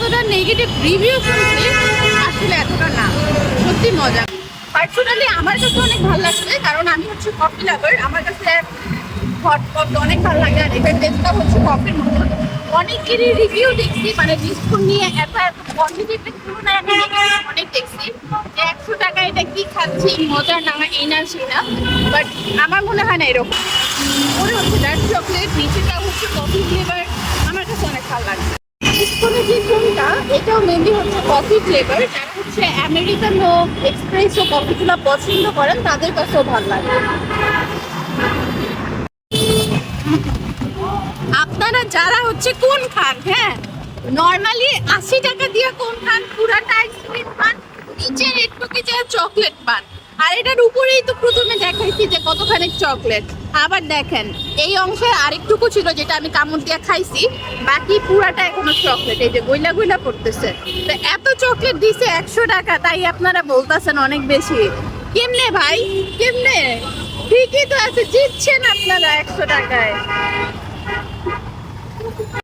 যতটা negative review শুনছি আসলে এতটা না, সত্যি মজা। পার্সোনালি আমার কাছে অনেক ভালো লাগছে, কারণ আমি হচ্ছে কফি লাভার। আমার কাছে হট কফি অনেক ভালো লাগে, আর এটার টেস্টটা হচ্ছে কফির মতো। অনেকেরই রিভিউ দেখছি, মানে বিস্কুট নিয়ে এত এত পজিটিভের তুলনায় আমি অনেক দেখছি যে 100 টাকা এটা কি খাচ্ছি, মজা না এই না সেই না। বাট আমার মনে হয় না এরকম, মনে হচ্ছে ডার্ক চকলেট, নিচেটা হচ্ছে কফি ফ্লেভার। আমার কাছে অনেক ভালো লাগছে। বিস্কুটের যে কোনটা, এটাও মেনলি হচ্ছে কফি ফ্লেভার। যারা হচ্ছে আমেরিকানো এক্সপ্রেসো কফিগুলো পছন্দ করেন তাদের কাছেও ভালো লাগে। আপনারা যারা হচ্ছে কোন খান, হ্যাঁ নর্মালি 80 টাকা দিয়ে কোন খান, পুরাটা আইসক্রিম পান, নিচের একটু কি যা চকলেট পান। আর এটার উপরেই তো প্রথমে দেখাইছি যে কতখানি চকলেট। আবার দেখেন এই অংশে আরেকটুকু ছিল যেটা আমি কামড় দিয়ে খাইছি, বাকি পুরাটা এখনো চকলেট, এই যে গইলা গইলা পড়তেছে। তো এত চকলেট দিছে 100 টাকা, তাই আপনারা বলতেছেন অনেক বেশি। কেমনে ভাই কেমনে? ঠিকই তো আছে, জিতছেন আপনারা 100 টাকায়।